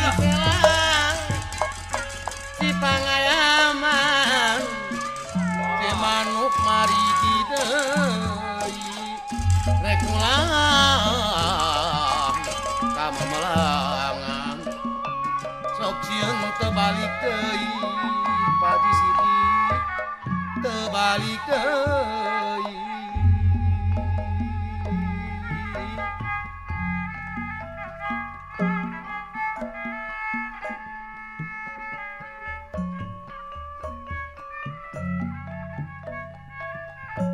Selang si pangayaman si manuk mari deui rek ulang ka memelangan sok sieun teu balik deui Paji Sidi teu balik deui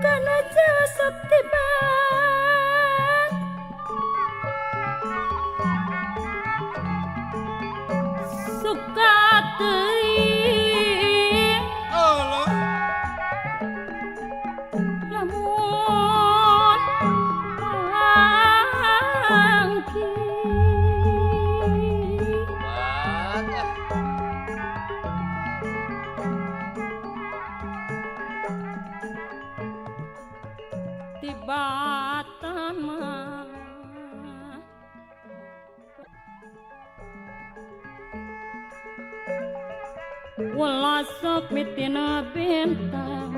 kana jasad tibat suka teuing Allah lamun angki tibatan mah ulah sok mitina bintang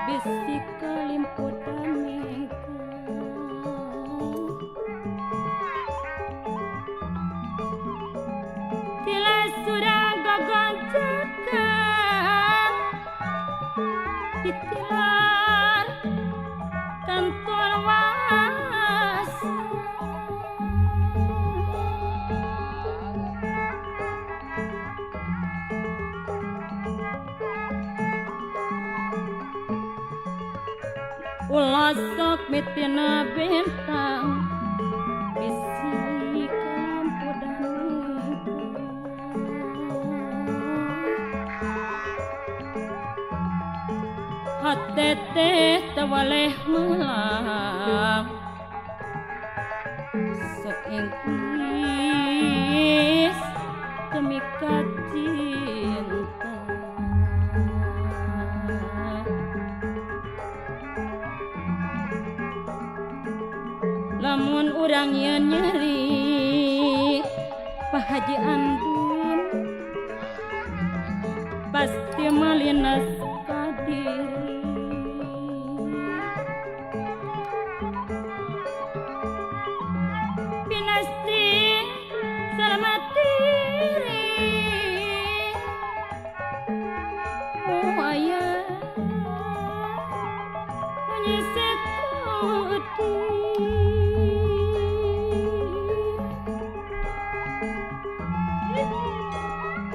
bisik kalimputan mega tila surang gagancakan ditilar kantor was ulah sok mitina bintang bisi lampu dan hati teh tewaleh melang sok ingkis demi cinta lamun urang yen nyeri Pak Haji Andun pasti malinas kadiri pinasti selamat diri oh ayah menyisik kudi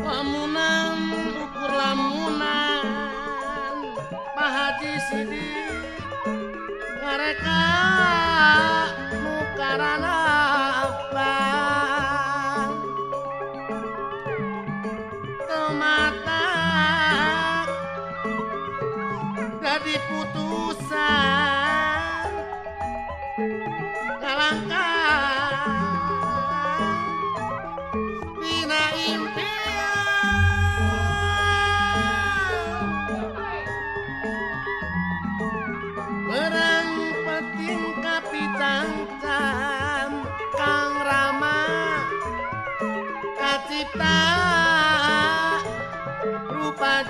lamunan ukur lamunan Pak Haji Sidi ngareka nu karana apa teu mata jadi putusan ngalangkah dina Berang peting kapitangkan Kang Rama kacipta rupa